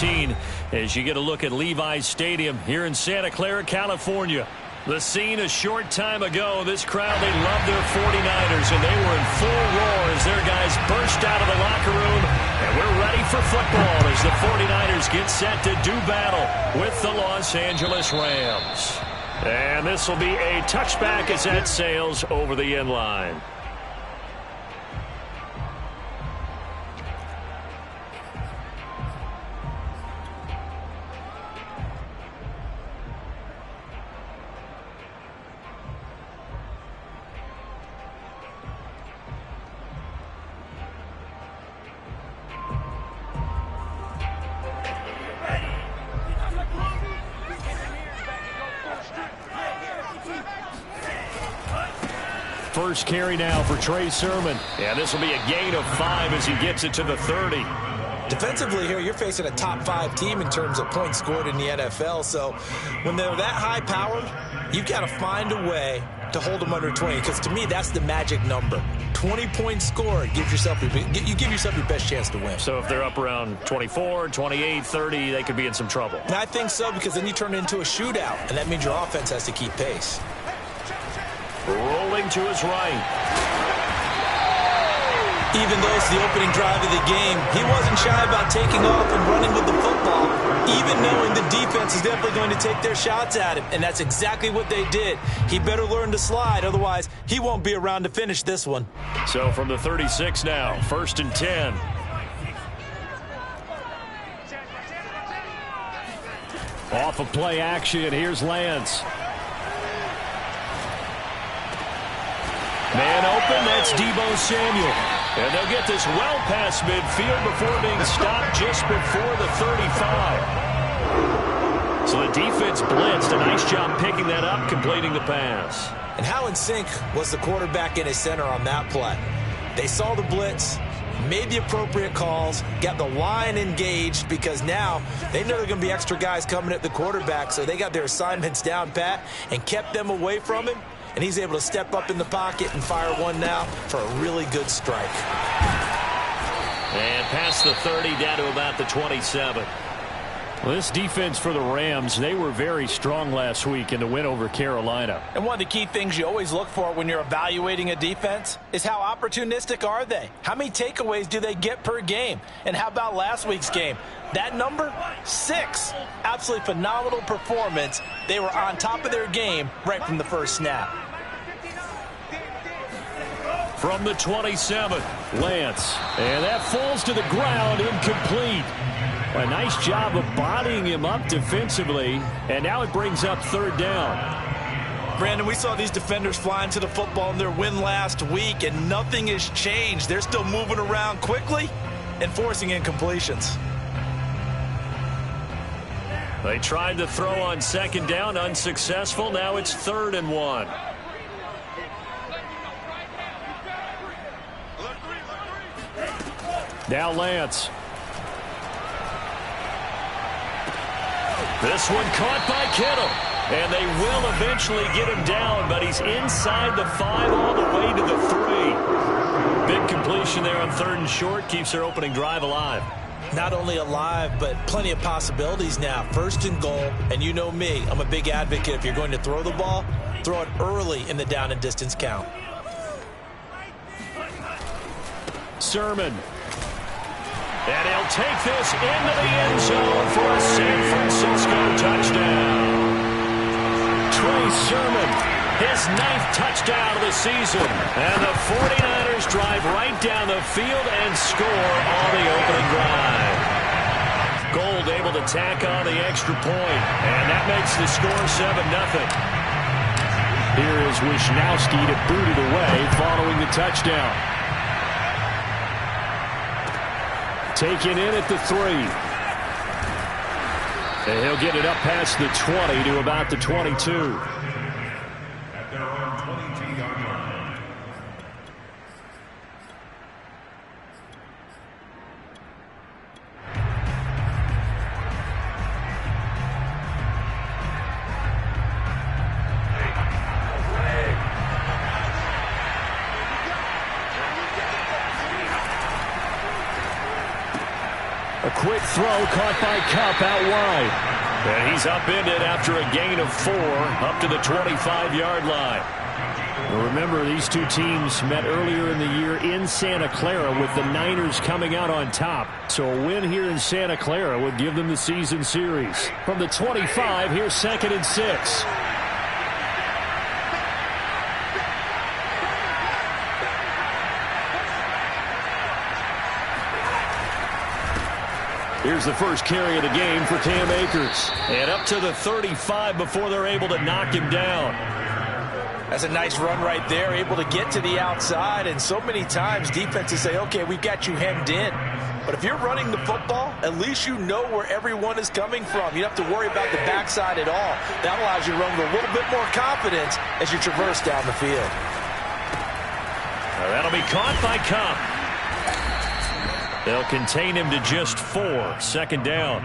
13 as you get a look at Levi's Stadium here in Santa Clara, California. The scene a short time ago, this crowd, they love their 49ers, and they were in full roar as their guys burst out of the locker room. And we're ready for football as the 49ers get set to do battle with the Los Angeles Rams. And this will be a touchback as that sails over the end line. First carry now for Trey Sermon. Yeah, this will be a gain of 5 as he gets it to the 30. Defensively here, you're facing a top 5 team in terms of points scored in the NFL. So when they're that high powered, you've got to find a way to hold them under 20. Because to me, that's the magic number. 20 points scored, you give yourself your best chance to win. So if they're up around 24, 28, 30, they could be in some trouble. And I think so, because then you turn it into a shootout, and that means your offense has to keep pace. Rolling to his right. Even though it's the opening drive of the game, he wasn't shy about taking off and running with the football, even knowing the defense is definitely going to take their shots at him, and that's exactly what they did. He better learn to slide, otherwise he won't be around to finish this one. So from the 36 now, 1st and 10. Off of play action, here's Lance. Man open, that's Deebo Samuel. And they'll get this well past midfield before being stopped just before the 35. So the defense blitzed. A nice job picking that up, completing the pass. And how in sync was the quarterback and his center on that play? They saw the blitz, made the appropriate calls, got the line engaged, because now they know there are going to be extra guys coming at the quarterback, so they got their assignments down pat and kept them away from him. And he's able to step up in the pocket and fire one now for a really good strike. And past the 30, down to about the 27. Well, this defense for the Rams, they were very strong last week in the win over Carolina. And one of the key things you always look for when you're evaluating a defense is how opportunistic are they? How many takeaways do they get per game? And how about last week's game? That number, 6. Absolutely phenomenal performance. They were on top of their game right from the first snap. From the 27, Lance. And that falls to the ground, incomplete. A nice job of bodying him up defensively. And now it brings up 3rd down. Brandon, we saw these defenders flying to the football in their win last week, and nothing has changed. They're still moving around quickly and forcing incompletions. They tried to throw on 2nd down, unsuccessful. Now it's 3rd and 1. Now Lance. This one caught by Kittle. And they will eventually get him down, but he's inside the 5 all the way to the 3. Big completion there on 3rd and short. Keeps their opening drive alive. Not only alive, but plenty of possibilities now. 1st and goal, and you know me, I'm a big advocate. If you're going to throw the ball, throw it early in the down and distance count. Sermon. And he'll take this into the end zone for a San Francisco touchdown. Trey Sermon, his 9th touchdown of the season. And the 49ers drive right down the field and score on the opening drive. Gold able to tack on the extra point. And that makes the score 7-0. Here is Wisnowski to boot it away following the touchdown. Taken in at the 3. And he'll get it up past the 20 to about the 22. quick throw caught by Kupp out wide. And he's upended after a gain of 4 up to the 25-yard line. Well, remember, these two teams met earlier in the year in Santa Clara with the Niners coming out on top. So a win here in Santa Clara would give them the season series. From the 25, here's 2nd and 6. Here's the first carry of the game for Cam Akers. And up to the 35 before they're able to knock him down. That's a nice run right there, able to get to the outside. And so many times defenses say, okay, we've got you hemmed in. But if you're running the football, at least you know where everyone is coming from. You don't have to worry about the backside at all. That allows you to run with a little bit more confidence as you traverse down the field. That'll be caught by Kupp. They'll contain him to just 4. 2nd down.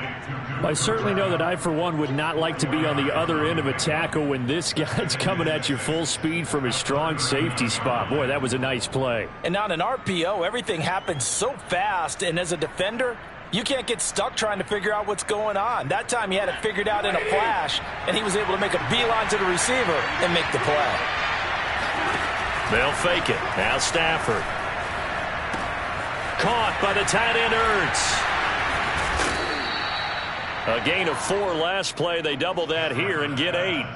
I certainly know that I, for one, would not like to be on the other end of a tackle when this guy's coming at you full speed from a strong safety spot. Boy, that was a nice play. And on an RPO, everything happens so fast, and as a defender, you can't get stuck trying to figure out what's going on. That time he had it figured out in a flash, and he was able to make a beeline to the receiver and make the play. They'll fake it. Now Stafford. Caught by the tight end Ertz. A gain of 4 last play. They double that here and get 8.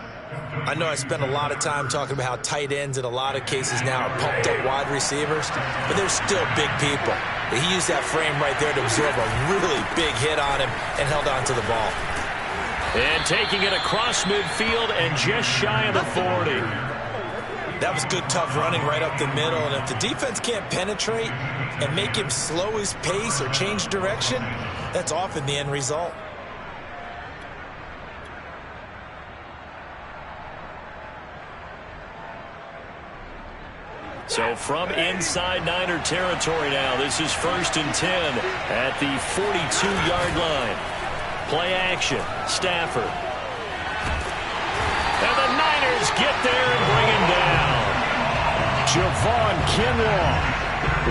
I know I spent a lot of time talking about how tight ends in a lot of cases now are pumped up wide receivers, but they're still big people. He used that frame right there to absorb a really big hit on him and held on to the ball. And taking it across midfield and just shy of the 40. That was good, tough running right up the middle. And if the defense can't penetrate and make him slow his pace or change direction, that's often the end result. So from inside Niner territory now, this is 1st and 10 at the 42-yard line. Play action, Stafford. And the Niners get there and bring him down. Javon Kinlaw.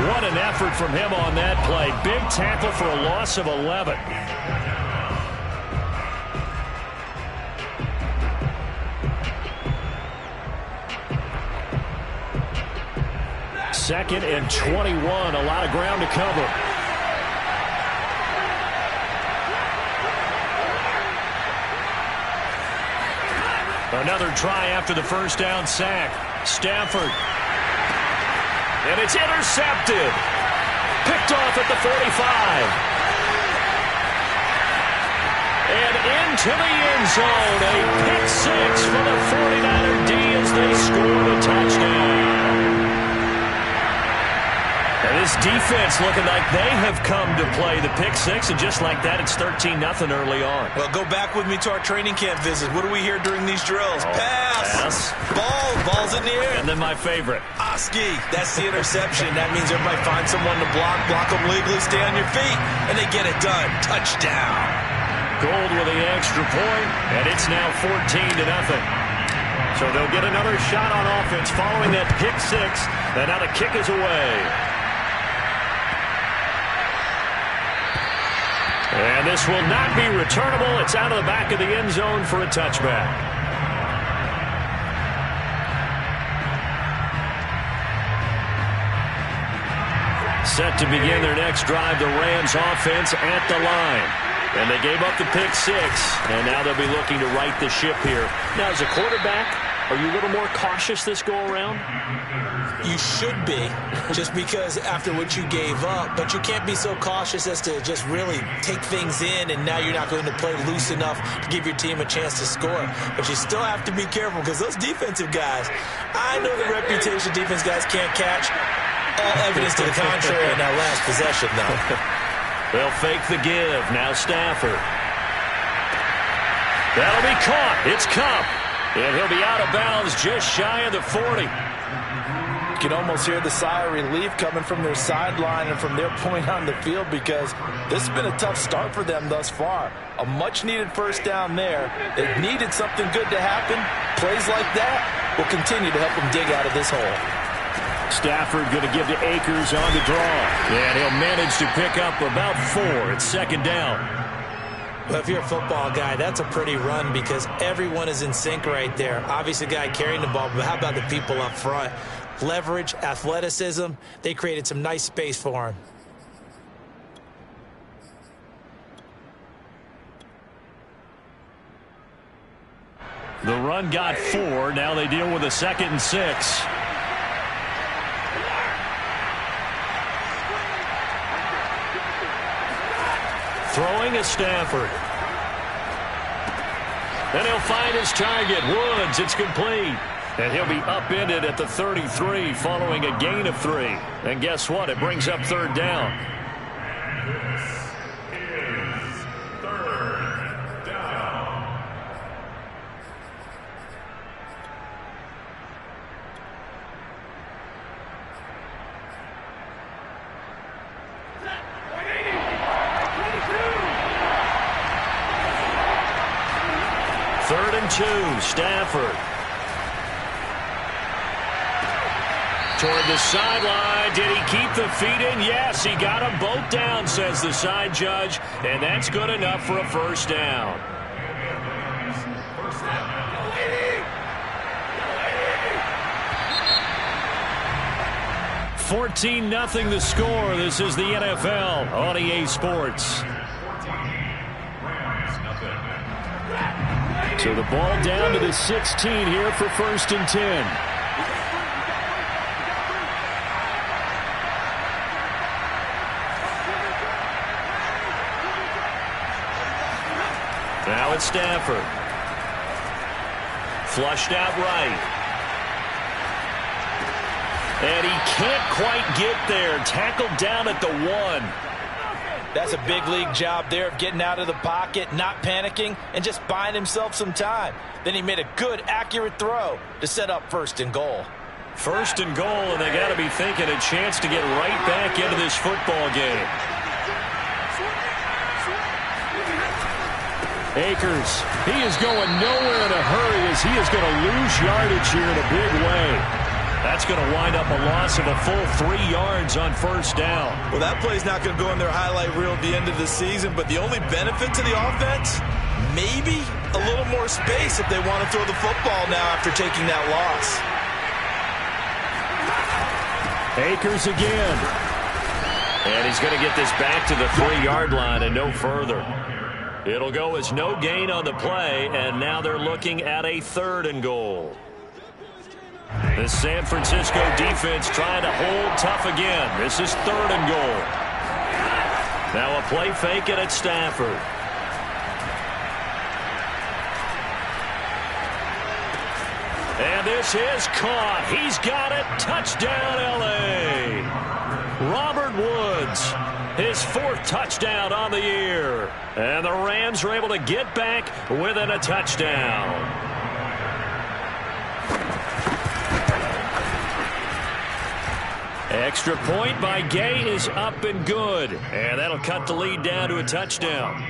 What an effort from him on that play. Big tackle for a loss of 11. Second and 21. A lot of ground to cover. Another try after the first down sack. Stafford. And it's intercepted. Picked off at the 45. And into the end zone. A pick 6 for the 49er D as they score the touchdown. And this defense looking like they have come to play the pick 6, and just like that, it's 13-0 early on. Well, go back with me to our training camp visit. What do we hear during these drills? Pass. Ball's in the air. And then my favorite. Oski. That's the interception. That means everybody finds someone to block them legally, stay on your feet, and they get it done. Touchdown. Gold with the extra point, and it's now 14-0. So they'll get another shot on offense following that pick 6, and now the kick is away. And this will not be returnable. It's out of the back of the end zone for a touchback. Set to begin their next drive, the Rams offense at the line. And they gave up the pick 6, and now they'll be looking to right the ship here. Now, as a quarterback, are you a little more cautious this go-around? You should be, just because after what you gave up, but you can't be so cautious as to just really take things in, and now you're not going to play loose enough to give your team a chance to score. But you still have to be careful, because those defensive guys, I know the reputation defense guys can't catch. All evidence to the contrary in that last possession, though. They'll fake the give. Now Stafford. That'll be caught. It's Kupp. And he'll be out of bounds just shy of the 40. You can almost hear the sigh of relief coming from their sideline and from their point on the field, because this has been a tough start for them thus far. A much-needed first down there. They needed something good to happen. Plays like that will continue to help them dig out of this hole. Stafford going to give to Akers on the draw. And he'll manage to pick up about 4. It's second down. Well, if you're a football guy, that's a pretty run because everyone is in sync right there. Obviously, the guy carrying the ball, but how about the people up front? Leverage, athleticism, they created some nice space for him. The run got 4. Now they deal with a 2nd and 6. Throwing is Stafford. And he'll find his target, Woods. It's complete. And he'll be upended at the 33 following a gain of 3. And guess what? It brings up 3rd down. Stafford. Toward the sideline. Did he keep the feet in? Yes, he got them both down, says the side judge. And that's good enough for a 1st down. $14-0 the score. This is the NFL on EA Sports. So the ball down to the 16 here for 1st and 10. Now it's Stafford. Flushed out right. And he can't quite get there. Tackled down at the 1. That's a big league job there of getting out of the pocket, not panicking, and just buying himself some time. Then he made a good, accurate throw to set up 1st and goal. 1st and goal, and they got to be thinking a chance to get right back into this football game. Akers, he is going nowhere in a hurry as he is going to lose yardage here in a big way. That's going to wind up a loss of a full 3 yards on 1st down. Well, that play's not going to go in their highlight reel at the end of the season, but the only benefit to the offense, maybe a little more space if they want to throw the football now after taking that loss. Akers again. And he's going to get this back to the 3-yard line and no further. It'll go as no gain on the play, and now they're looking at a 3rd and goal. The San Francisco defense trying to hold tough again. This is 3rd and goal. Now a play fake and it's Stafford. And this is caught. He's got it. Touchdown, L.A. Robert Woods, his 4th touchdown on the year. And the Rams are able to get back within a touchdown. Extra point by Gay is up and good. And that'll cut the lead down to a touchdown.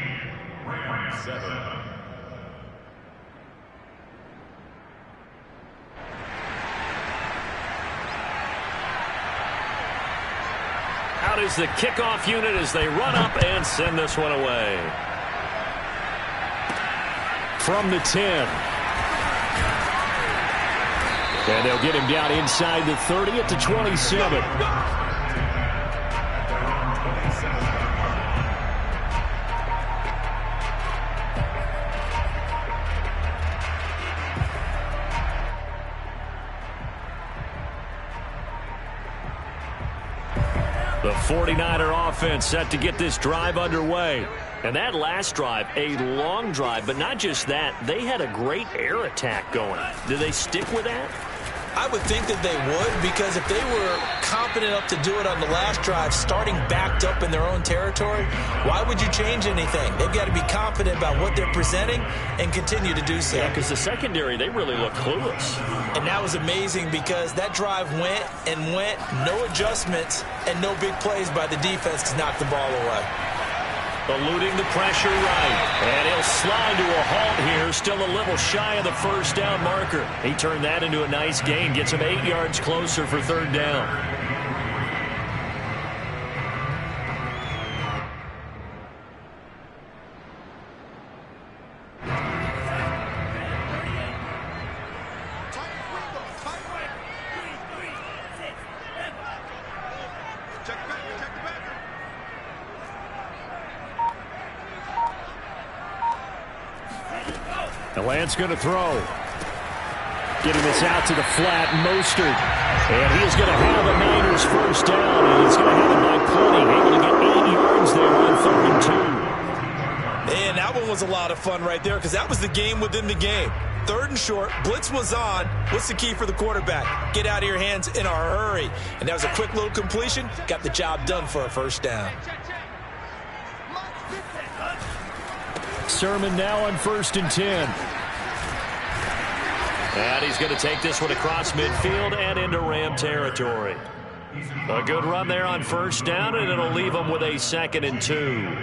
Out is the kickoff unit as they run up and send this one away. From the 10. And they'll get him down inside the 30 at the 27. The 49er offense set to get this drive underway. And that last drive, a long drive, but not just that, they had a great air attack going. Do they stick with that? I would think that they would, because if they were confident enough to do it on the last drive, starting backed up in their own territory, why would you change anything? They've got to be confident about what they're presenting and continue to do so. Yeah, because the secondary, they really look clueless. And that was amazing because that drive went and went, no adjustments, and no big plays by the defense to knock the ball away. Eluding the pressure right. And he'll they'll slide to a halt here. Still a little shy of the first down marker. He turned that into a nice gain. Gets him 8 yards closer for third down. Lance going to throw. Getting this out to the flat, Mostert. And he is going to have a Niners first down, and he's going to have it by plenty. Able to get 8 yards there on 3rd and 2. And that one was a lot of fun right there because that was the game within the game. 3rd and short, blitz was on. What's the key for the quarterback? Get out of your hands in a hurry. And that was a quick little completion. Got the job done for a first down. Sermon now on 1st and 10. And he's going to take this one across midfield and into Ram territory. A good run there on 1st down, and it'll leave him with a 2nd and 2.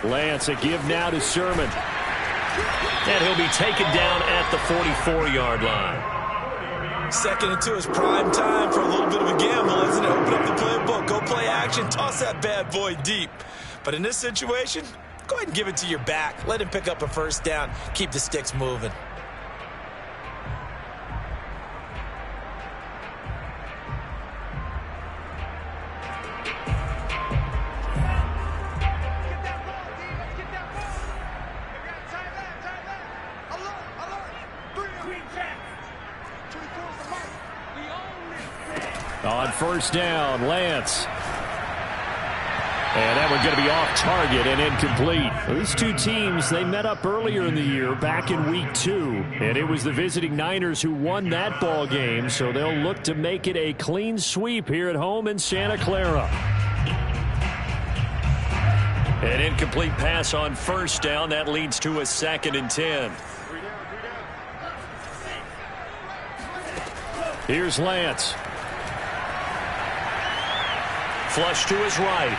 Lance, a give now to Sermon. And he'll be taken down at the 44-yard line. 2nd and 2 is prime time for a little bit of a gamble, isn't it? Open up the playbook, go play action, toss that bad boy deep. But in this situation, go ahead and give it to your back. Let him pick up a first down. Keep the sticks moving. On 1st down, Lance. And that one's going to be off target and incomplete. These two teams, they met up earlier in the year, back in week 2. And it was the visiting Niners who won that ball game, so they'll look to make it a clean sweep here at home in Santa Clara. An incomplete pass on 1st down. That leads to a 2nd and 10. Here's Lance. Flush to his right.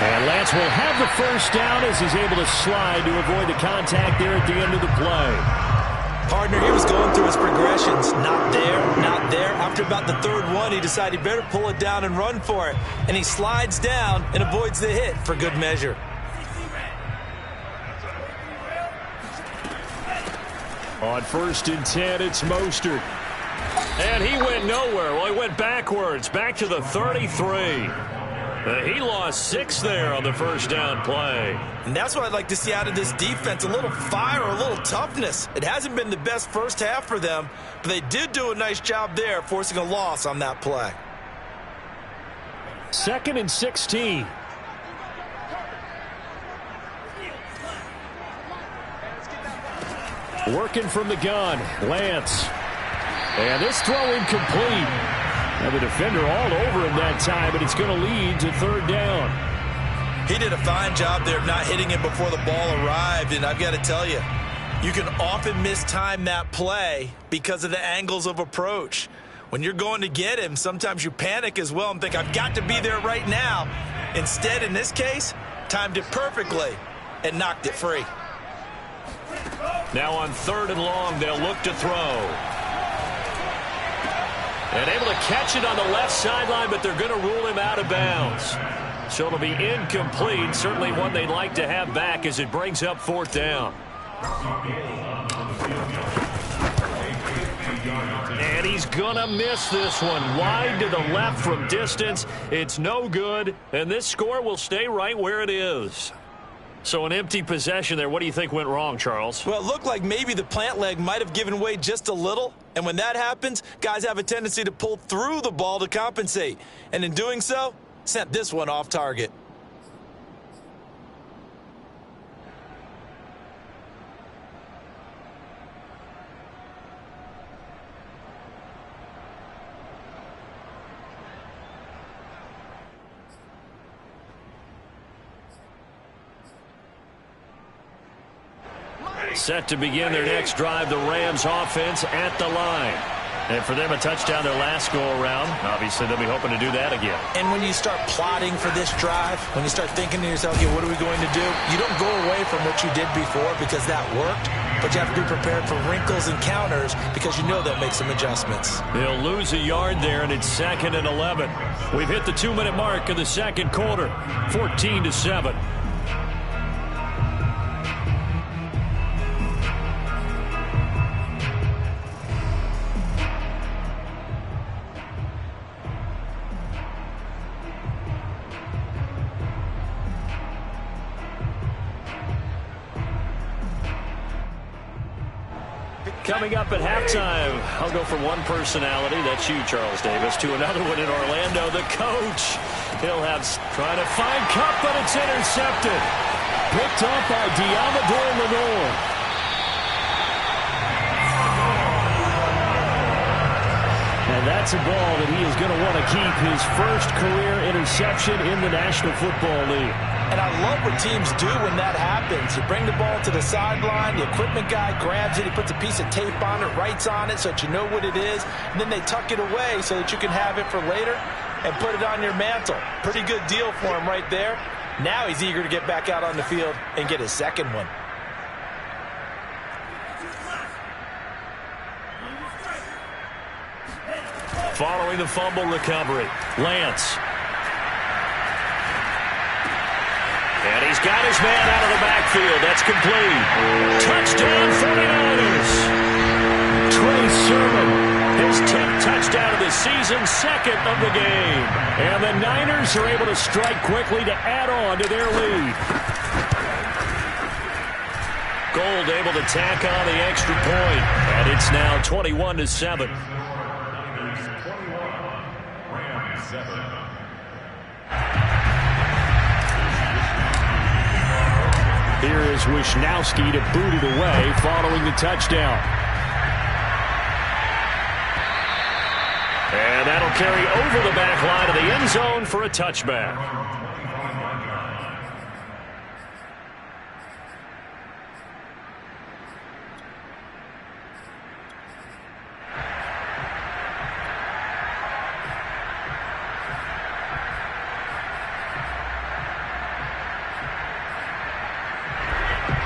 And Lance will have the first down as he's able to slide to avoid the contact there at the end of the play. Partner, he was going through his progressions. Not there, not there. After about the 3rd one, he decided he better pull it down and run for it. And he slides down and avoids the hit for good measure. On 1st and 10, it's Mostert. And he went nowhere. Well, he went backwards, back to the 33. He lost 6 there on the first down play. And that's what I'd like to see out of this defense, a little fire, a little toughness. It hasn't been the best first half for them, but they did do a nice job there, forcing a loss on that play. 2nd and 16. Working from the gun, Lance. And this throw incomplete. Now the defender all over him that time, but it's going to lead to 3rd down. He did a fine job there of not hitting him before the ball arrived, and I've got to tell you, you can often mistime that play because of the angles of approach. When you're going to get him, sometimes you panic as well and think, I've got to be there right now. Instead, in this case, timed it perfectly and knocked it free. Now on 3rd and long, they'll look to throw. And able to catch it on the left sideline, but they're going to rule him out of bounds. So it'll be incomplete. Certainly one they'd like to have back as it brings up 4th down. And he's going to miss this one. Wide to the left from distance. It's no good. And this score will stay right where it is. So an empty possession there. What do you think went wrong, Charles? Well, it looked like maybe the plant leg might have given way just a little. And when that happens, guys have a tendency to pull through the ball to compensate. And in doing so, sent this one off target. Set to begin their next drive, the Rams offense at the line. And for them, a touchdown their last go-around. Obviously, they'll be hoping to do that again. And when you start plotting for this drive, when you start thinking to yourself, okay, what are we going to do? You don't go away from what you did before because that worked, but you have to be prepared for wrinkles and counters because you know they'll make some adjustments. They'll lose a yard there, and it's 2nd and 11. We've hit the 2-minute mark of the second quarter, 14-7. Coming up at halftime, I'll go from one personality, that's you, Charles Davis, to another one in Orlando, the coach. He'll have trying to find Kupp, but it's intercepted. Picked off by Diamador Lenore. And that's a ball that he is going to want to keep, his first career interception in the National Football League. And I love what teams do when that happens. You bring the ball to the sideline, the equipment guy grabs it, he puts a piece of tape on it, writes on it so that you know what it is, and then they tuck it away so that you can have it for later and put it on your mantle. Pretty good deal for him right there. Now he's eager to get back out on the field and get his second one. Following the fumble recovery, Lance. And he's got his man out of the backfield. That's complete. Touchdown 49ers. Trey Sermon, his 10th touchdown of the season, 2nd of the game. And the Niners are able to strike quickly to add on to their lead. Gold able to tack on the extra point. And it's now 21-7. Here is Wisnowski to boot it away following the touchdown. And that'll carry over the back line of the end zone for a touchback.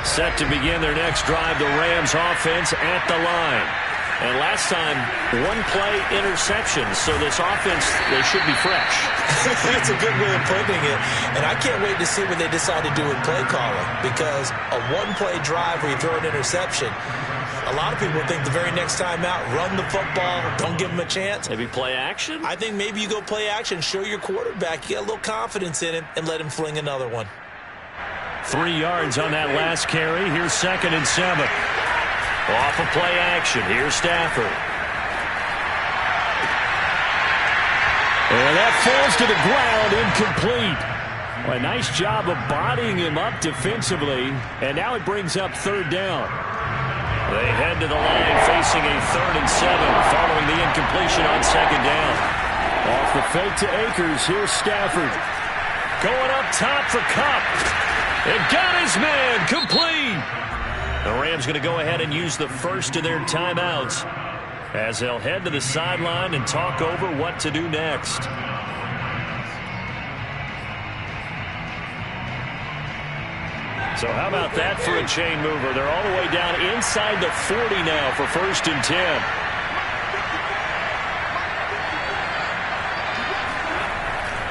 Set to begin their next drive, the Rams offense at the line. And last time, one-play interception, so this offense, they should be fresh. That's a good way of putting it. And I can't wait to see what they decide to do with play calling, because a one-play drive where you throw an interception, a lot of people think the very next time out, run the football, don't give them a chance. Maybe play action? I think maybe you go play action, show your quarterback, you get a little confidence in him, and let him fling another one. 3 yards on that last carry. Here's 2nd and 7. Off of play action. Here's Stafford. And that falls to the ground, incomplete. Well, a nice job of bodying him up defensively. And now it brings up 3rd down. They head to the line facing a 3rd and 7 following the incompletion on 2nd down. Off the fake to Akers. Here's Stafford. Going up top for Kupp. It got his man complete. The Rams going to go ahead and use the first of their timeouts as they'll head to the sideline and talk over what to do next. So how about that for a chain mover? They're all the way down inside the 40 now for 1st and 10.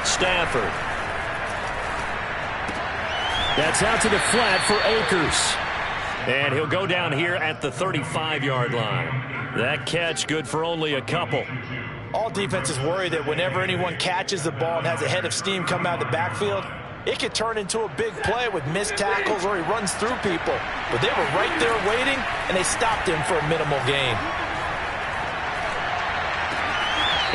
Stafford. That's out to the flat for Akers. And he'll go down here at the 35-yard line. That catch good for only a couple. All defenses worry that whenever anyone catches the ball and has a head of steam come out of the backfield, it could turn into a big play with missed tackles or he runs through people. But they were right there waiting, and they stopped him for a minimal gain.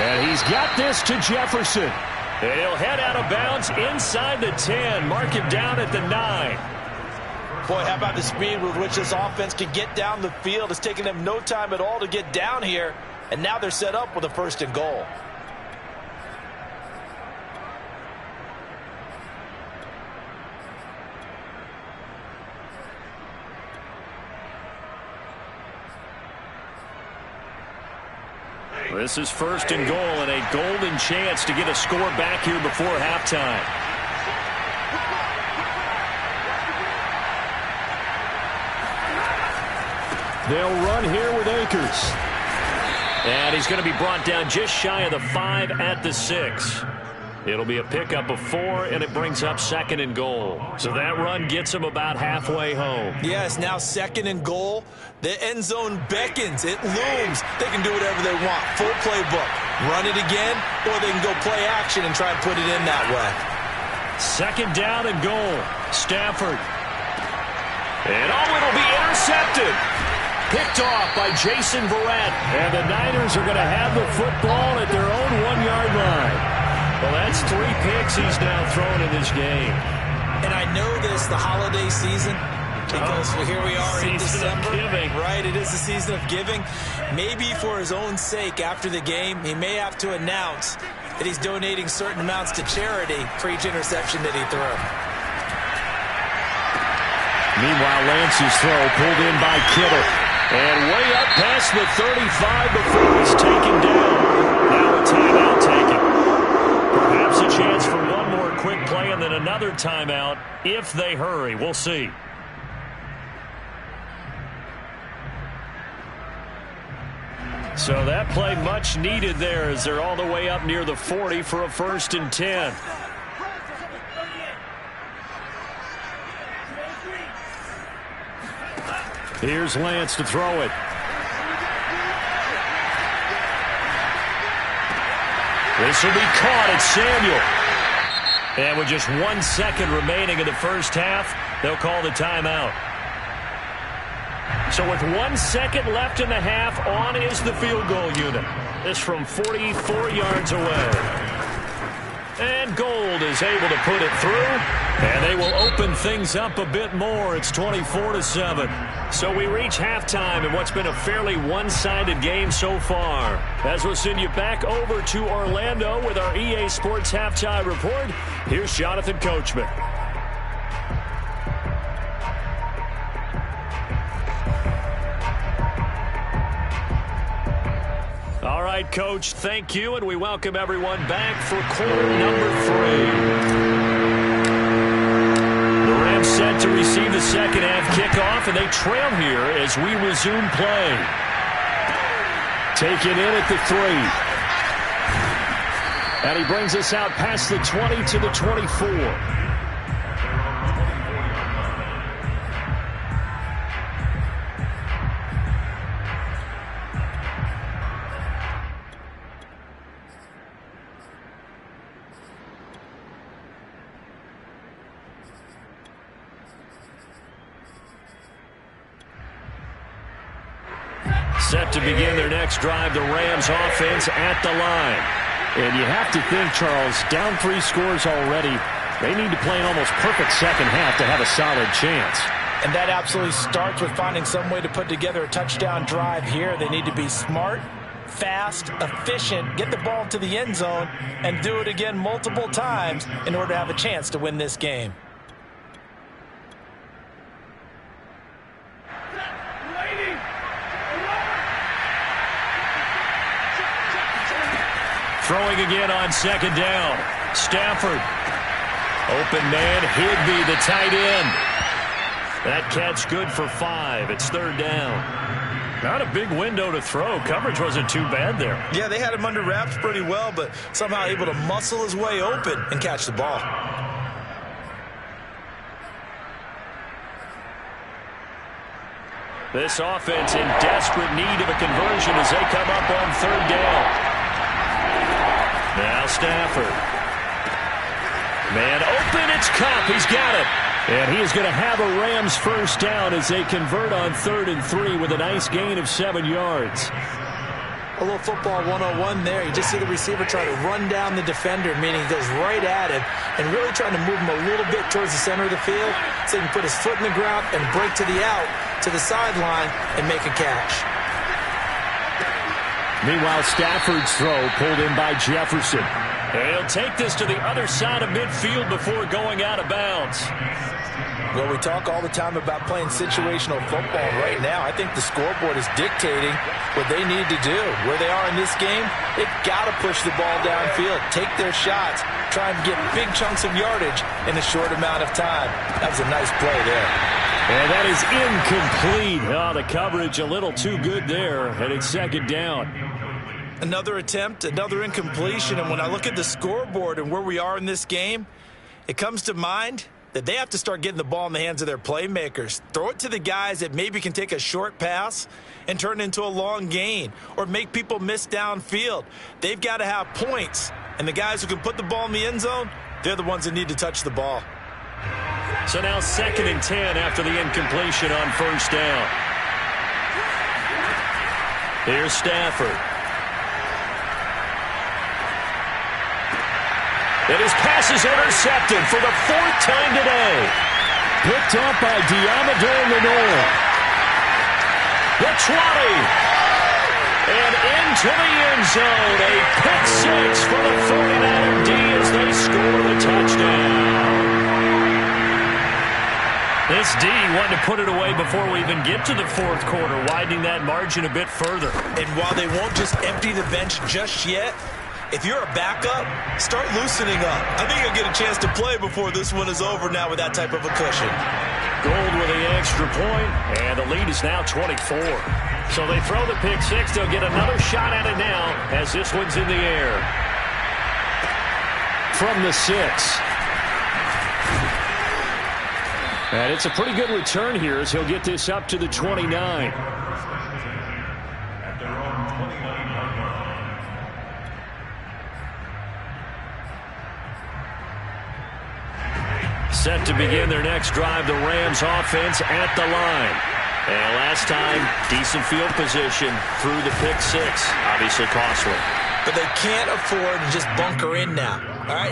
And he's got this to Jefferson. And he'll head out of bounds inside the 10. Mark him down at the 9. Boy, how about the speed with which this offense can get down the field? It's taken them no time at all to get down here. And now they're set up with a 1st and goal. This is 1st and goal and a golden chance to get a score back here before halftime. They'll run here with Akers. And he's going to be brought down just shy of the 5 at the 6. It'll be a pickup of 4, and it brings up 2nd and goal. So that run gets him about halfway home. Yes, now 2nd and goal. The end zone beckons. It looms. They can do whatever they want. Full playbook. Run it again, or they can go play action and try and put it in that way. 2nd down and goal. Stafford. And it'll be intercepted. Picked off by Jason Verrett. And the Niners are going to have the football at their own 1-yard line. Well, that's 3 picks he's now thrown in this game. And I know this, the holiday season, because here we are in December. Right, it is the season of giving. Maybe for his own sake after the game, he may have to announce that he's donating certain amounts to charity for each interception that he threw. Meanwhile, Lance's throw pulled in by Kittle. And way up past the 35 before he's taken down. Now a timeout taken. Perhaps a chance for one more quick play and then another timeout if they hurry. We'll see. So that play much needed there as they're all the way up near the 40 for a 1st and 10. Here's Lance to throw it. This will be caught at Samuel. And with just 1 second remaining in the first half, they'll call the timeout. So with 1 second left in the half, on is the field goal unit. This from 44 yards away. And Gold is able to put it through. And they will open things up a bit more. It's 24-7. So we reach halftime in what's been a fairly one-sided game so far. As we'll send you back over to Orlando with our EA Sports Halftime Report, here's Jonathan Coachman. All right, Coach, thank you, and we welcome everyone back for quarter number 3. Set to receive the second half kickoff, and they trail here as we resume play. Taken in at the 3. And he brings us out past the 20 to the 24. Set to begin their next drive, the Rams offense at the line. And you have to think, Charles, down 3 scores already. They need to play an almost perfect second half to have a solid chance. And that absolutely starts with finding some way to put together a touchdown drive here. They need to be smart, fast, efficient, get the ball to the end zone, and do it again multiple times in order to have a chance to win this game. Throwing again on second down. Stafford. Open man, Higbee, the tight end. That catch good for 5. It's 3rd down. Not a big window to throw. Coverage wasn't too bad there. Yeah, they had him under wraps pretty well, but somehow able to muscle his way open and catch the ball. This offense in desperate need of a conversion as they come up on 3rd down. Now Stafford. Man open, it's Kupp. He's got it. And he is going to have a Rams first down as they convert on 3rd and 3 with a nice gain of 7 yards. A little football 101 there. You just see the receiver try to run down the defender, meaning he goes right at him and really trying to move him a little bit towards the center of the field so he can put his foot in the ground and break to the out, to the sideline, and make a catch. Meanwhile, Stafford's throw pulled in by Jefferson. And he'll take this to the other side of midfield before going out of bounds. Well, we talk all the time about playing situational football. Right now, I think the scoreboard is dictating what they need to do. Where they are in this game, they've got to push the ball downfield, take their shots, try and get big chunks of yardage in a short amount of time. That was a nice play there. And that is incomplete. Oh, the coverage a little too good there, and it's second down. Another attempt, another incompletion, and when I look at the scoreboard and where we are in this game, it comes to mind that they have to start getting the ball in the hands of their playmakers. Throw it to the guys that maybe can take a short pass and turn it into a long gain or make people miss downfield. They've got to have points, and the guys who can put the ball in the end zone, they're the ones that need to touch the ball. So now 2nd and 10 after the incompletion on first down. Here's Stafford. And his pass is intercepted for the 4th time today. Picked up by Diamador Lenore. The 20. And into the end zone. A pick six for the 49er D as they score the touchdown. This D wanted to put it away before we even get to the 4th quarter, widening that margin a bit further. And while they won't just empty the bench just yet, if you're a backup, start loosening up. I think you'll get a chance to play before this one is over now with that type of a cushion. Gould with the extra point, and the lead is now 24. So they throw the pick six. They'll get another shot at it now as this one's in the air. From the 6. And it's a pretty good return here as he'll get this up to the 29. Set to begin their next drive, the Rams offense at the line. And last time, decent field position through the pick six. Obviously costly. But they can't afford to just bunker in now. All right,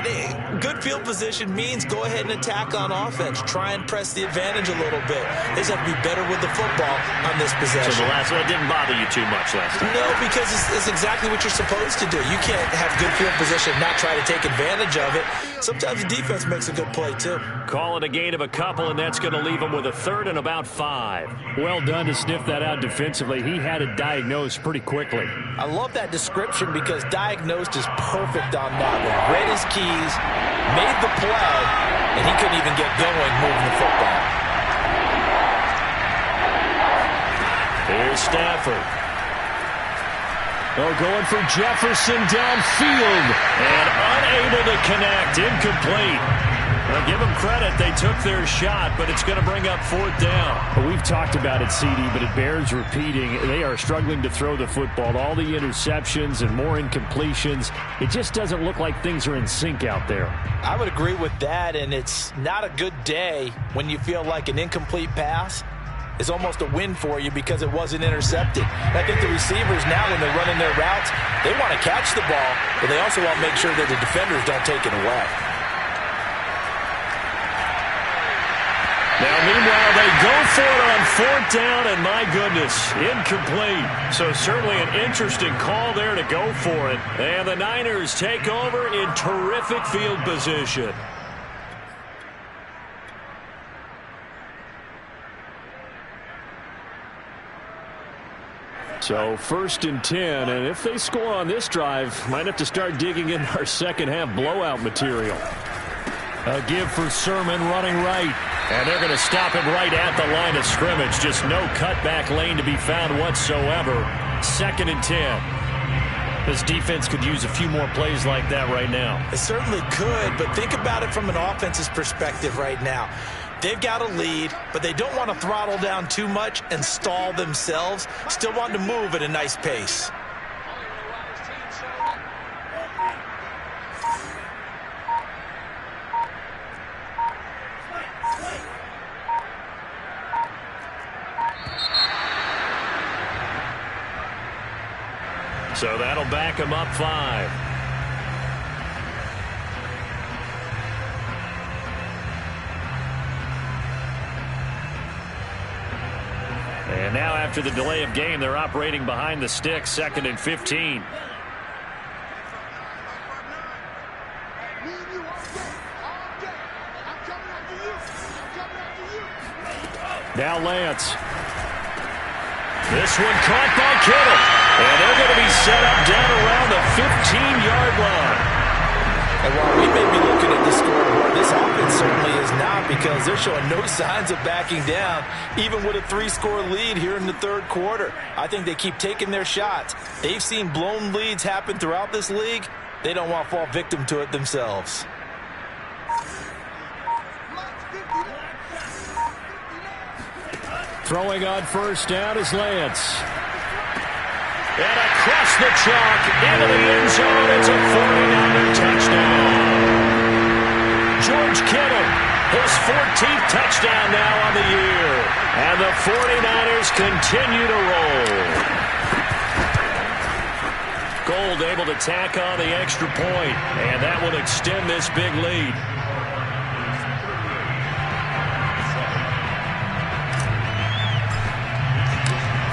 good field position means go ahead and attack on offense. Try and press the advantage a little bit. They just have to be better with the football on this possession. So the last one didn't bother you too much last time? No, because it's exactly what you're supposed to do. You can't have good field position and not try to take advantage of it. Sometimes the defense makes a good play, too. Call it a gain of a couple, and that's going to leave them with a 3rd and about 5. Well done to sniff that out defensively. He had it diagnosed pretty quickly. I love that description because diagnosed is perfect on that one. Read his keys, made the play, and he couldn't even get going moving the football. Here's Stafford. Oh, going for Jefferson downfield. And unable to connect. Incomplete. Well, give them credit. They took their shot, but it's going to bring up 4th down. Well, we've talked about it, CD, but it bears repeating. They are struggling to throw the football. All the interceptions and more incompletions. It just doesn't look like things are in sync out there. I would agree with that, and it's not a good day when you feel like an incomplete pass is almost a win for you because it wasn't intercepted. And I think the receivers now, when they're running their routes, they want to catch the ball, but they also want to make sure that the defenders don't take it away. Now, meanwhile, they go for it on 4th down, and my goodness, incomplete. So certainly an interesting call there to go for it. And the Niners take over in terrific field position. So 1st and 10, and if they score on this drive, might have to start digging in our second-half blowout material. A give for Sermon running right. And they're going to stop him right at the line of scrimmage. Just no cutback lane to be found whatsoever. 2nd and 10. This defense could use a few more plays like that right now. It certainly could, but think about it from an offense's perspective right now. They've got a lead, but they don't want to throttle down too much and stall themselves. Still want to move at a nice pace. So that'll back him up 5. And now after the delay of game, they're operating behind the sticks, 2nd and 15. Now Lance. This one caught by Kittle. And they're going to be set up down around the 15-yard line. And while we may be looking at the scoreboard, this offense certainly is not, because they're showing no signs of backing down, even with a 3-score lead here in the third quarter. I think they keep taking their shots. They've seen blown leads happen throughout this league. They don't want to fall victim to it themselves. Throwing on first down is Lance. And across the chalk into the end zone. It's a 49er touchdown. George Kittle, his 14th touchdown now on the year. And the 49ers continue to roll. Gold able to tack on the extra point, and that will extend this big lead.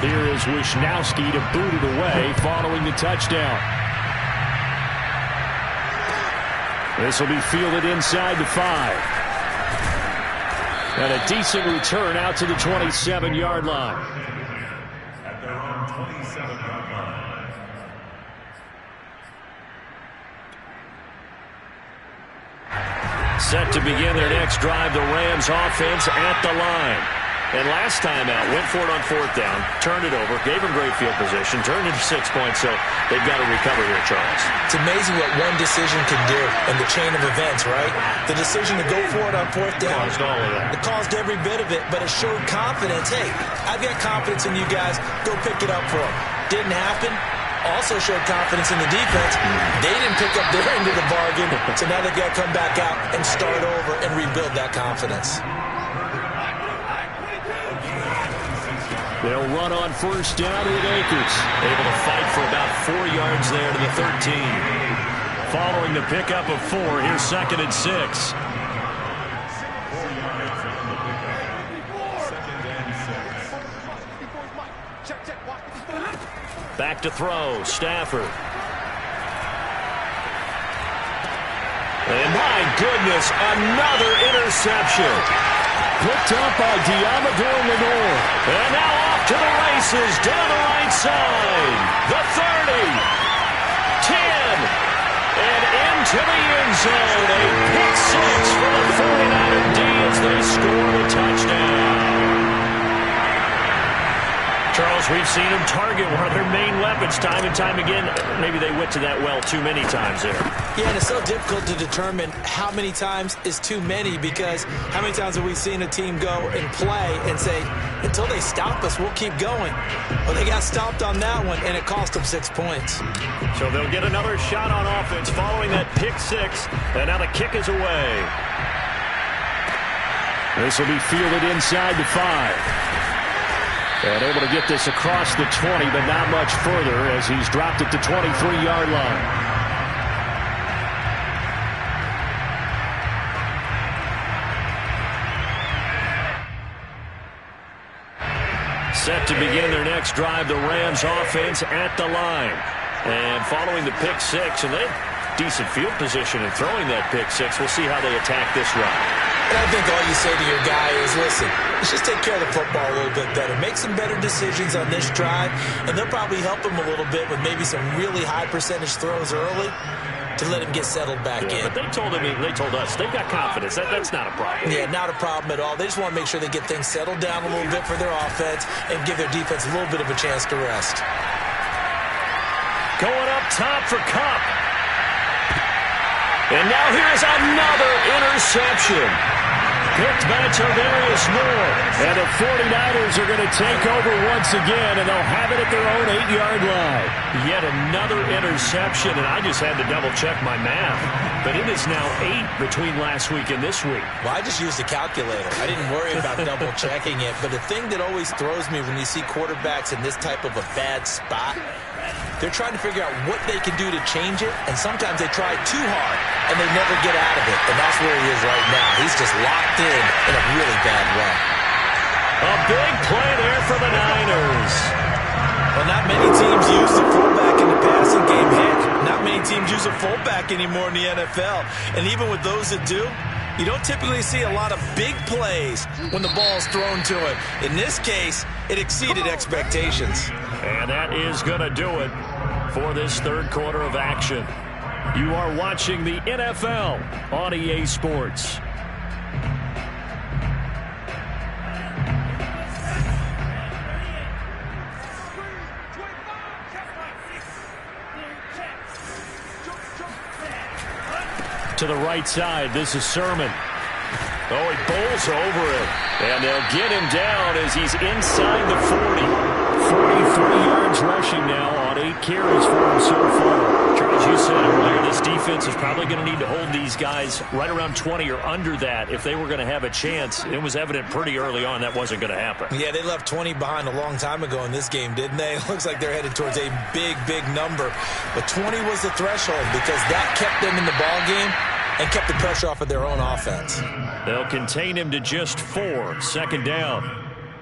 Here is Wisnowski to boot it away following the touchdown. This will be fielded inside the 5. And a decent return out to the 27-yard line. At their own 27-yard line. Set to begin their next drive, the Rams offense at the line. And last time out, went for it on fourth down, turned it over, gave them great field position, turned into 6 points, so they've got to recover here, Charles. It's amazing what one decision can do in the chain of events, right? The decision to go for it on fourth down. Caused all of that. It caused every bit of it, but it showed confidence. Hey, I've got confidence in you guys. Go pick it up for them. Didn't happen. Also showed confidence in the defense. They didn't pick up their end of the bargain, so now they've got to come back out and start over and rebuild that confidence. They'll run on first down with Akers. Able to fight for about 4 yards there to the 13. Following the pickup of 4, here's 2nd and 6. Back to throw, Stafford. And my goodness, another interception. Picked up by Diamador Lenore. And now off to the races down the right side. The 30. 10. And into the end zone. A pick 6 for the 49er D as they score the touchdown. Charles, we've seen them target one of their main weapons time and time again. Maybe they went to that well too many times there. Yeah, and it's so difficult to determine how many times is too many, because how many times have we seen a team go and play and say, until they stop us, we'll keep going. Well, they got stopped on that one, and it cost them 6 points. So they'll get another shot on offense following that pick 6, and now the kick is away. This will be fielded inside the 5. And able to get this across the 20, but not much further as he's dropped it to 23-yard line. Set to begin their next drive, the Rams offense at the line. And following the pick 6, and they have decent field position in throwing that pick 6. We'll see how they attack this run. And I think all you say to your guy is, listen, let's just take care of the football a little bit better. Make some better decisions on this drive, and they'll probably help him a little bit with maybe some really high percentage throws early to let him get settled back in. But they told us they've got confidence. That's not a problem. Yeah, not a problem at all. They just want to make sure they get things settled down a little bit for their offense and give their defense a little bit of a chance to rest. Going up top for Kupp. And now here's another interception. Picked by Tarvarius Moore. And the 49ers are going to take over once again, and they'll have it at their own 8-yard line. Yet another interception, and I just had to double-check my math. But it is now 8 between last week and this week. Well, I just used a calculator. I didn't worry about double-checking it. But the thing that always throws me when you see quarterbacks in this type of a bad spot, they're trying to figure out what they can do to change it, and sometimes they try too hard, and they never get out of it. And that's where he is right now. He's just locked in a really bad run. A big play there for the Niners. Well, not many teams use the fullback in the passing game. Heck, not many teams use a fullback anymore in the NFL. And even with those that do, You don't typically see a lot of big plays when the ball's thrown to him. In this case, it exceeded expectations. And that is going to do it for this third quarter of action. You are watching the NFL on EA Sports. To the right side, this is Sermon. Oh, he bowls over it. And they'll get him down as he's inside the 40. 43 yards rushing now on 8 carries for him so far. Charles, you said earlier this defense is probably going to need to hold these guys right around 20 or under that if they were going to have a chance. It was evident pretty early on that wasn't going to happen. Yeah, they left 20 behind a long time ago in this game, didn't they? It looks like they're headed towards a big, big number. But 20 was the threshold because that kept them in the ball game and kept the pressure off of their own offense. They'll contain him to just 4. Second down.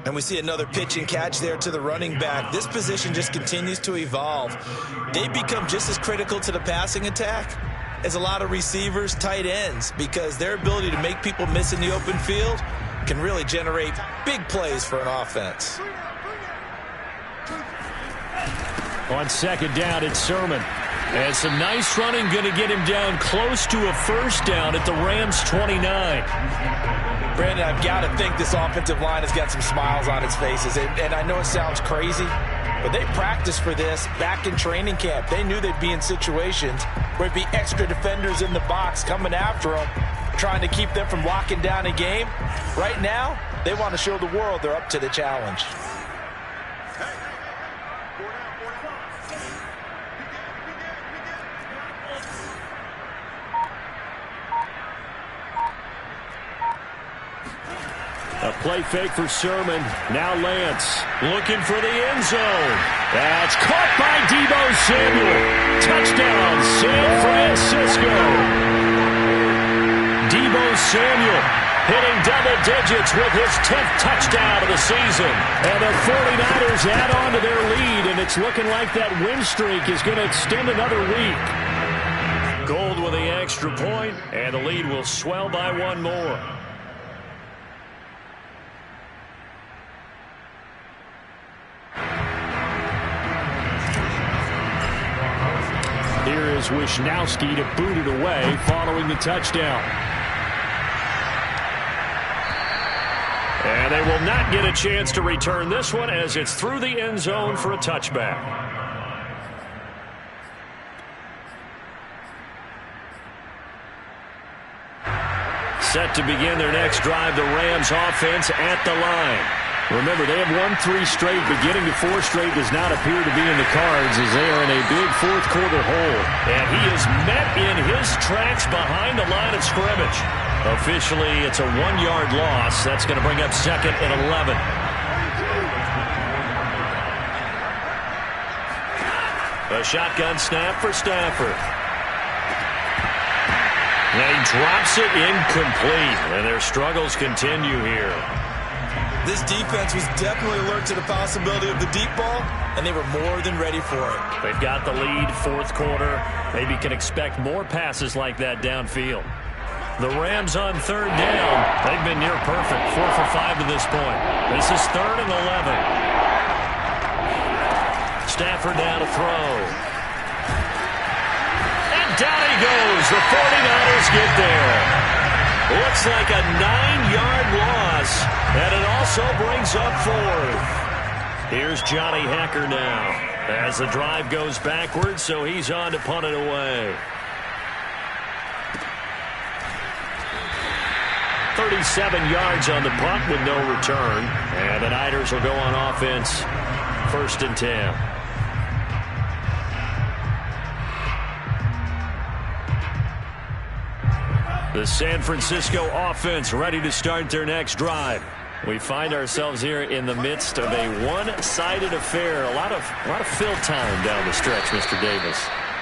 And we see another pitch and catch there to the running back. This position just continues to evolve. They become just as critical to the passing attack as a lot of receivers, tight ends, because their ability to make people miss in the open field can really generate big plays for an offense. On second down, it's Sermon. And some nice running going to get him down close to a first down at the Rams' 29. Brandon, I've got to think this offensive line has got some smiles on its faces. And I know it sounds crazy, but they practiced for this back in training camp. They knew they'd be in situations where it'd be extra defenders in the box coming after them, trying to keep them from locking down a game. Right now, they want to show the world they're up to the challenge. A play fake for Sermon. Now Lance looking for the end zone. That's caught by Deebo Samuel. Touchdown, San Francisco. Deebo Samuel hitting double digits with his 10th touchdown of the season. And the 49ers add on to their lead, and it's looking like that win streak is going to extend another week. Gold with the extra point, and the lead will swell by one more. Here is Wisnowski to boot it away following the touchdown. And they will not get a chance to return this one as it's through the end zone for a touchback. Set to begin their next drive, the Rams offense at the line. Remember, they have won 3 straight, but getting to 4 straight does not appear to be in the cards as they are in a big fourth quarter hole. And he is met in his tracks behind the line of scrimmage. Officially, it's a 1-yard loss. That's going to bring up second and 11. A shotgun snap for Stafford. And he drops it incomplete, and their struggles continue here. This defense was definitely alert to the possibility of the deep ball, and they were more than ready for it. They've got the lead, fourth quarter. Maybe can expect more passes like that downfield. The Rams on third down. They've been near perfect, 4 for 5 to this point. This is 3rd and 11. Stafford now to throw. And down he goes. The 49ers get there. Looks like a 9-yard loss, and it also brings up 4th. Here's Johnny Hekker now as the drive goes backwards, so he's on to punt it away. 37 yards on the punt with no return, and the Niners will go on offense, 1st and 10. The San Francisco offense ready to start their next drive. We find ourselves here in the midst of a one-sided affair. A lot of fill time down the stretch, Mr. Davis.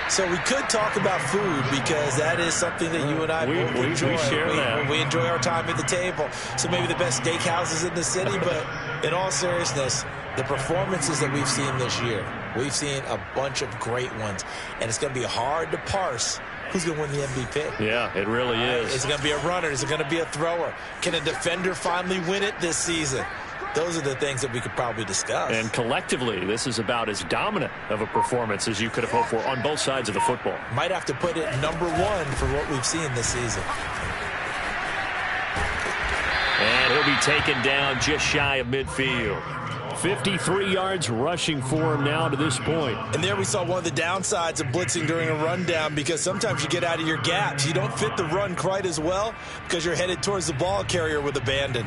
So we could talk about food because that is something that you and I both enjoy. We share that. We enjoy our time at the table. So maybe the best steakhouses in the city, but in all seriousness, the performances that we've seen this year, We've seen a bunch of great ones, and it's going to be hard to parse who's going to win the MVP. Yeah, it really is. Is it going to be a runner? Is it going to be a thrower? Can a defender finally win it this season? Those are the things that we could probably discuss. And collectively, this is about as dominant of a performance as you could have hoped for on both sides of the football. Might have to put it #1 for what we've seen this season. And he'll be taken down just shy of midfield. 53 yards rushing for him now to this point. And there we saw one of the downsides of blitzing during a rundown, because sometimes you get out of your gaps. You don't fit the run quite as well because you're headed towards the ball carrier with abandon.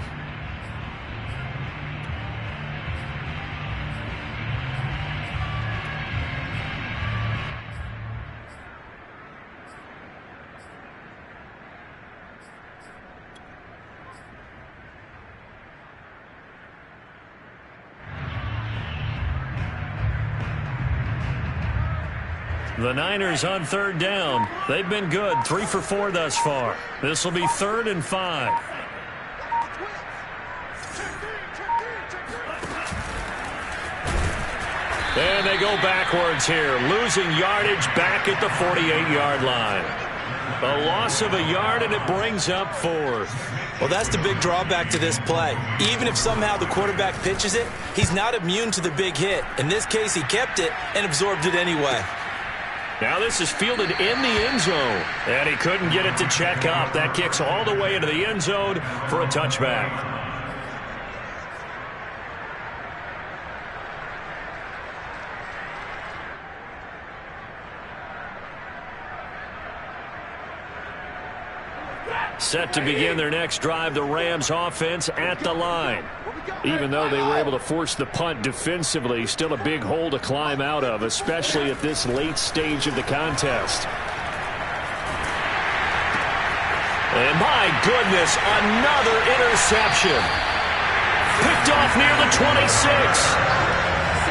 The Niners on 3rd down. They've been good, 3 for 4 thus far. This will be 3rd and 5. And they go backwards here, losing yardage back at the 48-yard line. A loss of a yard, and it brings up 4th. Well, that's the big drawback to this play. Even if somehow the quarterback pitches it, he's not immune to the big hit. In this case, he kept it and absorbed it anyway. Now this is fielded in the end zone, and he couldn't get it to check up. That kicks all the way into the end zone for a touchback. Set to begin their next drive, the Rams offense at the line. Even though they were able to force the punt defensively, still a big hole to climb out of, especially at this late stage of the contest. And my goodness, another interception. Picked off near the 26.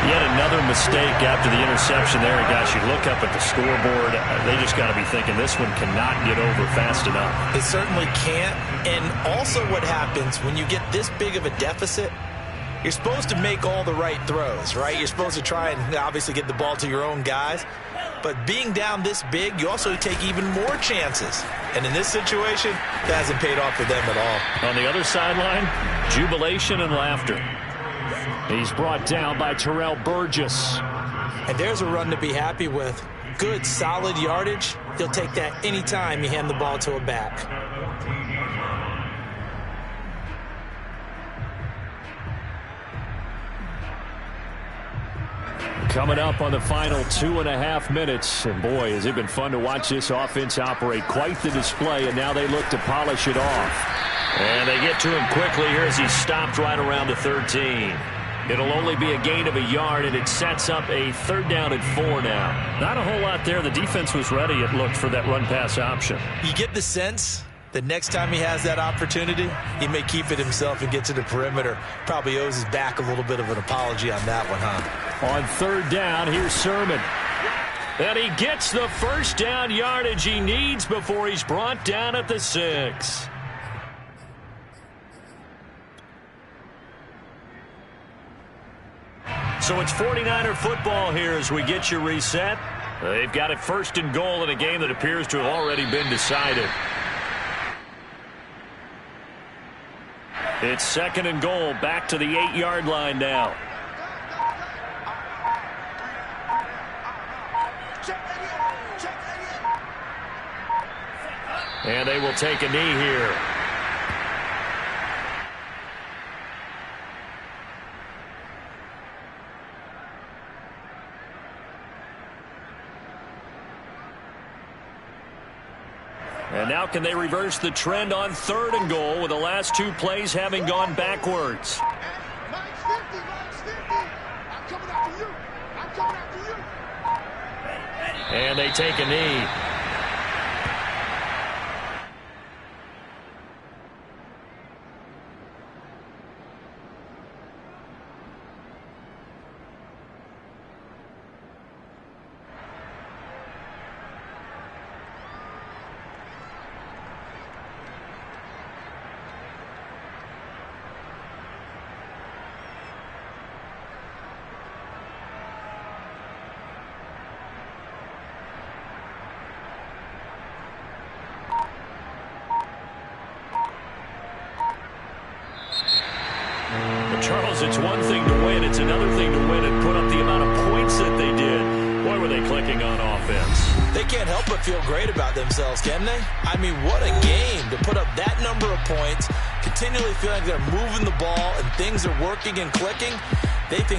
Yet another mistake after the interception there. And gosh, you look up at the scoreboard, they just got to be thinking this one cannot get over fast enough. It certainly can't. And also what happens when you get this big of a deficit, you're supposed to make all the right throws, right? You're supposed to try and obviously get the ball to your own guys. But being down this big, you also take even more chances. And in this situation, that hasn't paid off for them at all. On the other sideline, jubilation and laughter. He's brought down by Terrell Burgess. And there's a run to be happy with. Good, solid yardage. He'll take that anytime you hand the ball to a back. Coming up on the final 2.5 minutes. And boy, has it been fun to watch this offense operate. Quite the display, and now they look to polish it off. And they get to him quickly here as he's stopped right around the 13. It'll only be a gain of a yard, and it sets up a 3rd down and 4 now. Not a whole lot there. The defense was ready, it looked, for that run-pass option. You get the sense that next time he has that opportunity, he may keep it himself and get to the perimeter. Probably owes his back a little bit of an apology on that one, huh? On 3rd down, here's Sermon. And he gets the first down yardage he needs before he's brought down at the 6. So it's 49er football here as we get you reset. They've got it 1st and goal in a game that appears to have already been decided. It's 2nd and goal, back to the 8-yard line now. And they will take a knee here. And now can they reverse the trend on 3rd and goal with the last 2 plays having gone backwards? And they take a knee. Charles, it's one thing to win. It's another thing to win and put up the amount of points that they did. Boy, were they clicking on offense. They can't help but feel great about themselves, can they? I mean, what a game to put up that number of points, continually feeling like they're moving the ball and things are working and clicking. They think